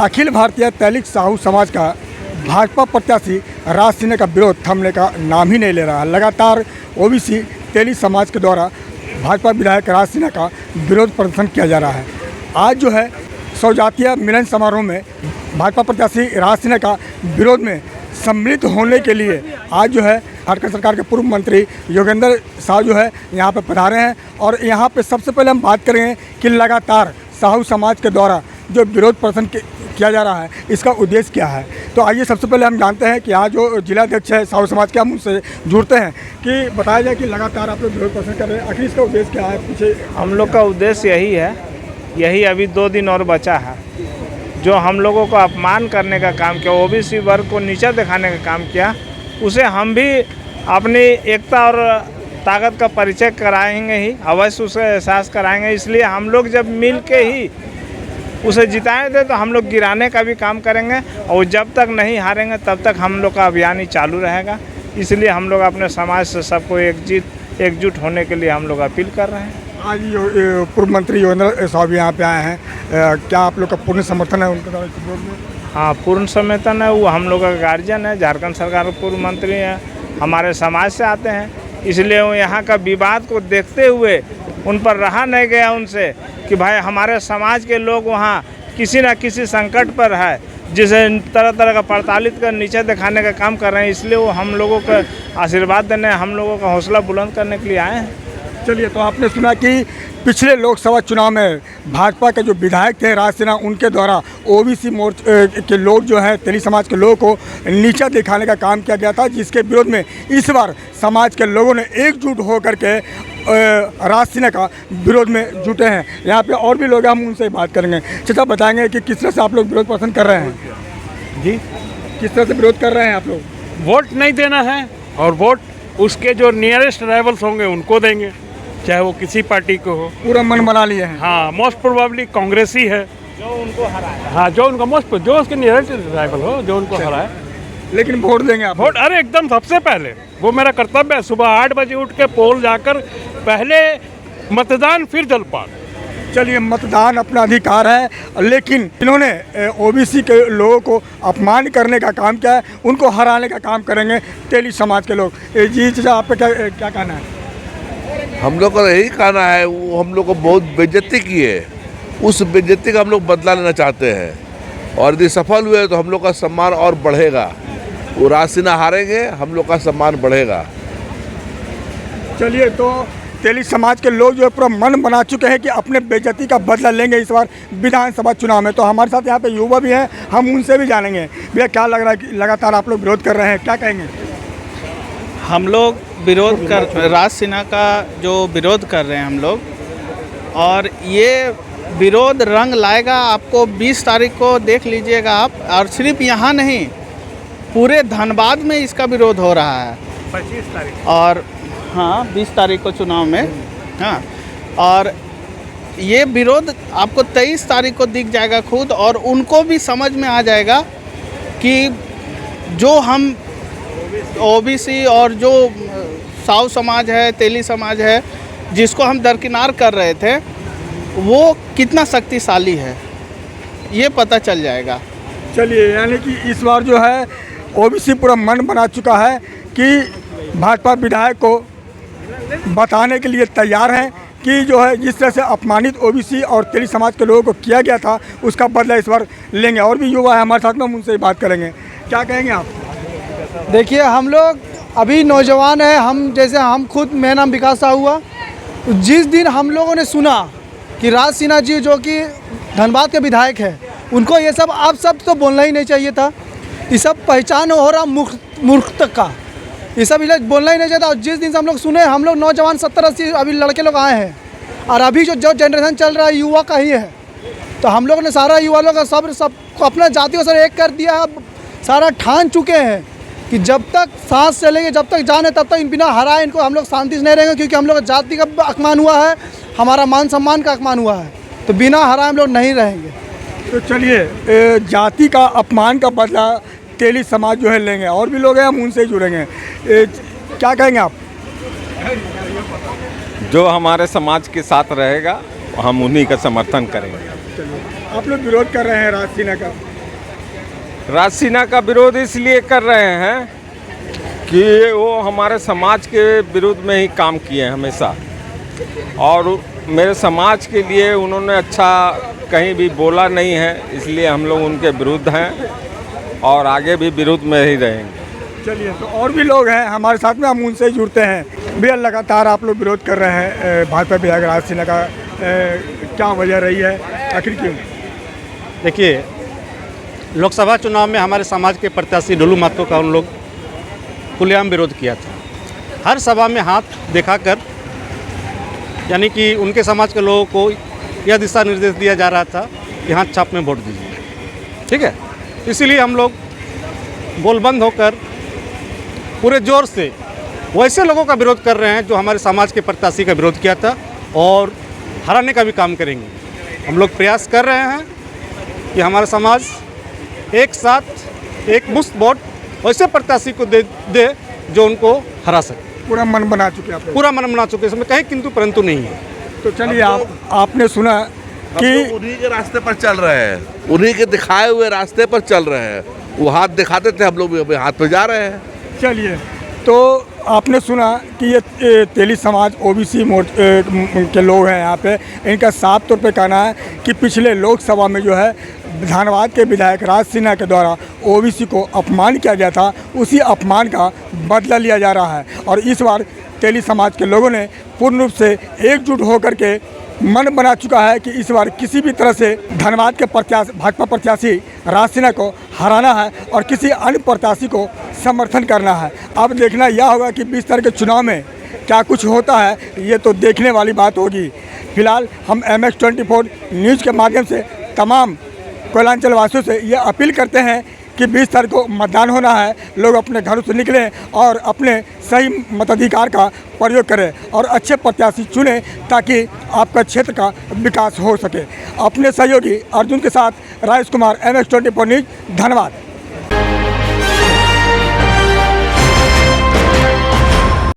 अखिल भारतीय तैलिक साहू समाज का भाजपा प्रत्याशी राज सिन्हा का विरोध थमने का नाम ही नहीं ले रहा है। लगातार ओबीसी तेली समाज के द्वारा भाजपा विधायक राज सिन्हा का विरोध प्रदर्शन किया जा रहा है। आज जो है सौजातीय मिलन समारोह में भाजपा प्रत्याशी राज सिन्हा का विरोध में सम्मिलित होने के लिए आज जो है झारखंड सरकार के पूर्व मंत्री योगेंद्र साहू जो है यहाँ पर पधारे हैं। और यहाँ पे सबसे पहले हम बात करेंगे कि लगातार साहू समाज के द्वारा जो विरोध प्रदर्शन किया जा रहा है, इसका उद्देश्य क्या है। तो आइए सबसे पहले हम जानते हैं कि आज जो जिलाध्यक्ष है साहू समाज के, हम उनसे जुड़ते हैं कि बताया जाए कि लगातार आप लोग विरोध प्रदर्शन कर रहे हैं, आखिर इसका उद्देश्य क्या है पीछे। हम लोग का उद्देश्य यही है, यही अभी 2 दिन और बचा है। जो हम लोगों को अपमान करने का काम किया, ओबीसी वर्ग को नीचा दिखाने का काम किया, उसे हम भी अपनी एकता और ताकत का परिचय कराएंगे ही, अवश्य उसे एहसास कराएंगे। इसलिए हम लोग जब मिल के ही उसे जिताएंगे तो हम लोग गिराने का भी काम करेंगे, और जब तक नहीं हारेंगे तब तक हम लोग का अभियान ही चालू रहेगा। इसलिए हम लोग अपने समाज से सबको एकजुट होने के लिए हम लोग अपील कर रहे हैं। आज पूर्व मंत्री योगेंद्र साहब यहाँ पे आए हैं, क्या आप लोग का पूर्ण समर्थन है उनके द्वारा? हाँ, पूर्ण समर्थन है। वो हम लोग का गार्जियन है, झारखंड सरकार के पूर्व मंत्री हैं, हमारे समाज से आते हैं। इसलिए वो यहाँ का विवाद को देखते हुए उन पर रहा नहीं गया उनसे कि भाई हमारे समाज के लोग वहाँ किसी न किसी संकट पर है, जिसे तरह तरह का प्रताड़ित कर नीचे दिखाने का काम कर रहे हैं। इसलिए वो हम लोगों का आशीर्वाद देने, हम लोगों का हौसला बुलंद करने के लिए आए हैं। चलिए, तो आपने सुना कि पिछले लोकसभा चुनाव में भाजपा के जो विधायक थे राज सिन्हा, उनके द्वारा ओबीसी मोर्चे के लोग जो हैं, तेली समाज के लोगों को नीचा दिखाने का काम किया गया था, जिसके विरोध में इस बार समाज के लोगों ने एकजुट होकर के राज सिन्हा का विरोध में जुटे हैं। यहाँ पे और भी लोग हैं, हम उनसे बात करेंगे। चाचा, बताएंगे कि किस तरह से आप लोग विरोध प्रदर्शन कर रहे हैं? जी, किस तरह से विरोध कर रहे हैं आप लोग? वोट नहीं देना है, और वोट उसके जो नियरेस्ट राइवल्स होंगे उनको देंगे, चाहे वो किसी पार्टी को हो। पूरा मन बना लिए हैं? हाँ, मोस्ट प्रोबेबली कांग्रेस ही है जो उनको हराए। हाँ, जो उनका जो उसके नियरेस्ट राइवल हो, जो उनको हराए। लेकिन वोट देंगे आप? वोट, अरे एकदम सबसे पहले वो मेरा कर्तव्य है। सुबह 8 बजे उठ के पोल जाकर पहले मतदान, फिर जलपान। चलिए, मतदान अपना अधिकार है, लेकिन इन्होंने ओबीसी के लोगों को अपमान करने का काम किया है, उनको हराने का काम करेंगे तेली समाज के लोग। जी चाचा, आपका क्या कहना है? हम लोग का यही कहना है, वो हम लोग को बहुत बेइज्जती की है, उस बेइज्जती का हम लोग बदला लेना चाहते हैं, और यदि सफल हुए तो हम लोग का सम्मान और बढ़ेगा। वो राज सिन्हा हारेंगे, हम लोग का सम्मान बढ़ेगा। चलिए, तो तेली समाज के लोग जो है पूरा मन बना चुके हैं कि अपने बेइज्जती का बदला लेंगे इस बार विधानसभा चुनाव में। तो हमारे साथ यहाँ पे युवा भी हैं, हम उनसे भी जानेंगे। भैया, क्या लग रहा है कि लगातार आप लोग विरोध कर रहे हैं, क्या कहेंगे? हम लोग विरोध कर राज सिन्हा का जो विरोध कर रहे हैं हम लोग, और ये विरोध रंग लाएगा। आपको 20 तारीख को देख लीजिएगा आप, और सिर्फ यहाँ नहीं, पूरे धनबाद में इसका विरोध हो रहा है। 25 तारीख और हाँ, 20 तारीख को चुनाव में। हाँ, और ये विरोध आपको 23 तारीख को दिख जाएगा खुद, और उनको भी समझ में आ जाएगा कि जो हम ओबीसी और जो साहू समाज है, तेली समाज है, जिसको हम दरकिनार कर रहे थे, वो कितना शक्तिशाली है, ये पता चल जाएगा। चलिए, यानी कि इस बार जो है ओबीसी पूरा मन बना चुका है कि भाजपा विधायक को बताने के लिए तैयार हैं कि जो है जिस तरह से अपमानित ओबीसी और तेली समाज के लोगों को किया गया था, उसका बदला इस बार लेंगे। और भी युवा है हमारे साथ में, हम उनसे बात करेंगे। क्या कहेंगे आप? देखिए, हम लोग अभी नौजवान हैं, हम खुद, मेरा नाम विकास साहू हुआ। जिस दिन हम लोगों ने सुना कि राज सिन्हा जी जो कि धनबाद के विधायक हैं, उनको ये सब आप सब तो बोलना ही नहीं चाहिए था। ये सब पहचान हो रहा मूर्ख का, ये सब बोलना ही नहीं चाहिए था। जिस दिन से हम लोग सुने, हम लोग नौजवान 70-80 अभी लड़के लोग आए हैं, और अभी जो जनरेशन चल रहा है युवा का ही है। तो हम लोग ने सारा युवा लोग सब अपना जातियों से एक कर दिया है, सारा ठान चुके हैं कि जब तक सांस चलेंगे, जब तक जान है, तब तक इन बिना हराए इनको हम लोग शांति से नहीं रहेंगे। क्योंकि हम लोग जाति का अपमान हुआ है, हमारा मान सम्मान का अपमान हुआ है, तो बिना हराए हम लोग नहीं रहेंगे। तो चलिए, जाति का अपमान का बदला तेली समाज जो है लेंगे। और भी लोग हैं, हम उनसे जुड़ेंगे। क्या कहेंगे आप? जो हमारे समाज के साथ रहेगा हम उन्हीं का समर्थन करेंगे। आप लोग विरोध कर रहे हैं राज सिन्हा का, राज सिन्हा का विरोध इसलिए कर रहे हैं कि वो हमारे समाज के विरुद्ध में ही काम किए हैं हमेशा, और मेरे समाज के लिए उन्होंने अच्छा कहीं भी बोला नहीं है, इसलिए हम लोग उनके विरुद्ध हैं और आगे भी विरुद्ध में ही रहेंगे। चलिए, तो और भी लोग हैं हमारे साथ में, हम उनसे जुड़ते हैं। भैया, लगातार आप लोग विरोध कर रहे हैं भाजपा विधायक राज सिन्हा का, क्या वजह रही है, आखिर क्यों? देखिए, लोकसभा चुनाव में हमारे समाज के प्रत्याशी डोलू महतो का उन लोग खुलेआम विरोध किया था। हर सभा में हाथ दिखाकर, यानी कि उनके समाज के लोगों को यह दिशा निर्देश दिया जा रहा था कि हाथ छाप में वोट दीजिए। ठीक है, इसीलिए हम लोग गोलबंद होकर पूरे जोर से वैसे लोगों का विरोध कर रहे हैं जो हमारे समाज के प्रत्याशी का विरोध किया था, और हराने का भी काम करेंगे। हम लोग प्रयास कर रहे हैं कि हमारा समाज एक साथ एक मुश्त वोट वैसे प्रत्याशी को दे जो उनको हरा सके। पूरा मन बना चुके आप लोग? पूरा मन बना चुके, इसमें कहीं किंतु परंतु नहीं है। तो चलिए, आपने सुना कि उन्हीं के रास्ते पर चल रहे हैं, उन्हीं के दिखाए हुए रास्ते पर चल रहे हैं। वो हाथ दिखाते थे, हम लोग भी हाथ पे जा रहे हैं। चलिए, तो आपने सुना कि ये तेली समाज ओबीसी के लोग हैं यहाँ पे, इनका साफ तौर पे कहना है कि पिछले लोकसभा में जो है धनबाद के विधायक राज सिन्हा के द्वारा ओबीसी को अपमान किया गया था, उसी अपमान का बदला लिया जा रहा है। और इस बार तेली समाज के लोगों ने पूर्ण रूप से एकजुट होकर के मन बना चुका है कि इस बार किसी भी तरह से धनबाद के भाजपा प्रत्याशी राज सिन्हा को हराना है और किसी अन्य प्रत्याशी को समर्थन करना है। अब देखना यह होगा कि 20 तारीख के चुनाव में क्या कुछ होता है, ये तो देखने वाली बात होगी। फिलहाल हम MX24 न्यूज़ के माध्यम से तमाम कोयलांचल वासियों से ये अपील करते हैं कि 20 तारीख को मतदान होना है, लोग अपने घरों से निकलें और अपने सही मताधिकार का प्रयोग करें और अच्छे प्रत्याशी चुनें ताकि आपका क्षेत्र का विकास हो सके। अपने सहयोगी अर्जुन के साथ राजेश कुमार, MX24 न्यूज़, धन्यवाद।